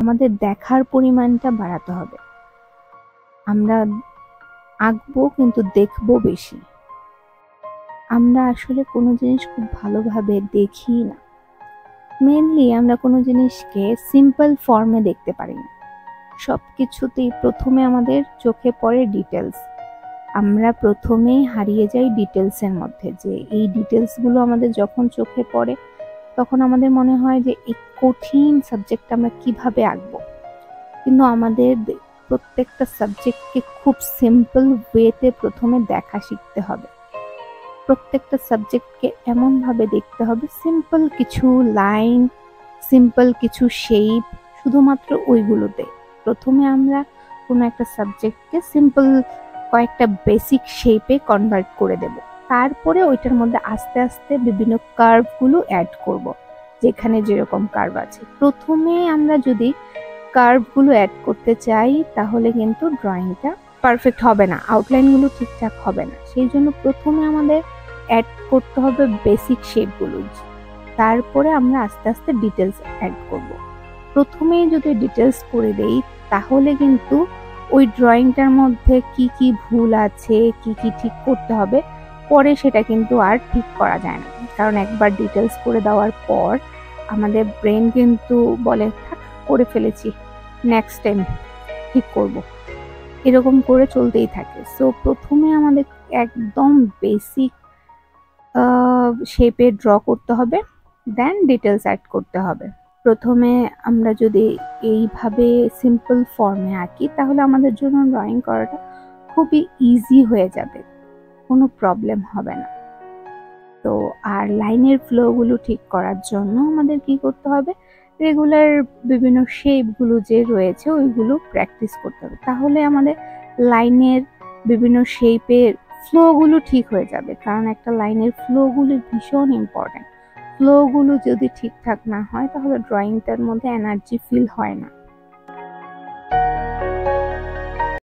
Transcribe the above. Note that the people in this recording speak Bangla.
আমাদের দেখার পরিমাণটা বাড়াতে হবে। আমরা আঁকবো কিন্তু দেখবো বেশি। আমরা আসলে কোনো জিনিস খুব ভালোভাবে দেখি না। মেনলি আমরা কোনো জিনিসকে সিম্পল ফর্মে দেখতে পারি না। সবকিছুতেই প্রথমে আমাদের চোখে পড়ে ডিটেলস। আমরা প্রথমেই হারিয়ে যাই ডিটেলসের মধ্যে, যে এই ডিটেলসগুলো আমাদের যখন চোখে পড়ে তখন আমাদের মনে হয় যে এই কঠিন সাবজেক্ট আমরা কিভাবে আঁকবো। কিন্তু আমাদের প্রত্যেকটা সাবজেক্টকে খুব সিম্পল ওয়েতে প্রথমে দেখা শিখতে হবে। প্রত্যেকটা সাবজেক্টকে এমনভাবে দেখতে হবে, সিম্পল কিছু লাইন, সিম্পল কিছু শেপ, শুধুমাত্র ওইগুলোতে প্রথমে আমরা কোনো একটা সাবজেক্টকে সিম্পল কয়েকটা বেসিক শেপে কনভার্ট করে দেব। তারপরে ওইটার মধ্যে আস্তে আস্তে বিভিন্ন কার্ভগুলো অ্যাড করব, যেখানে যেরকম কার্ভ আছে। প্রথমে আমরা যদি কার্ভগুলো অ্যাড করতে চাই তাহলে কিন্তু ড্রয়িংটা পারফেক্ট হবে না, আউটলাইনগুলো ঠিকঠাক হবে না। সেই জন্য প্রথমে আমাদের অ্যাড করতে হবে বেসিক শেপগুলো, তারপরে আমরা আস্তে আস্তে ডিটেলস অ্যাড করব। প্রথমেই যদি ডিটেলস করে দেই তাহলে কিন্তু ওই ড্রয়িংটার মধ্যে কি কি ভুল আছে, কি কি ঠিক করতে হবে, পরে সেটা কিন্তু আর ঠিক করা যায় না। কারণ একবার ডিটেলস করে দেওয়ার পর আমাদের ব্রেন কিন্তু বলে থাক, করে ফেলেছি, নেক্সট টাইম ঠিক করব, এরকম করে চলতেই থাকে। সো প্রথমে আমাদের একদম বেসিক শেপে ড্র করতে হবে, দেন ডিটেলস অ্যাড করতে হবে। প্রথমে আমরা যদি এইভাবে সিম্পল ফর্মে আঁকি তাহলে আমাদের জন্য ড্রয়িং করাটা খুবই ইজি হয়ে যাবে, কোনো প্রবলেম হবে না। তো আর লাইনের ফ্লোগুলো ঠিক করার জন্য আমাদের কি করতে হবে, রেগুলার বিভিন্ন শেপগুলো যে রয়েছে ওইগুলো প্র্যাকটিস করতে হবে। তাহলে আমাদের লাইনের বিভিন্ন শেপের ফ্লোগুলো ঠিক হয়ে যাবে, কারণ একটা লাইনের ফ্লোগুলো ভীষণ ইম্পর্টেন্ট। ফ্লোগুলো যদি ঠিকঠাক না হয় তাহলে ড্রয়িংটার মধ্যে এনার্জি ফিল হয় না।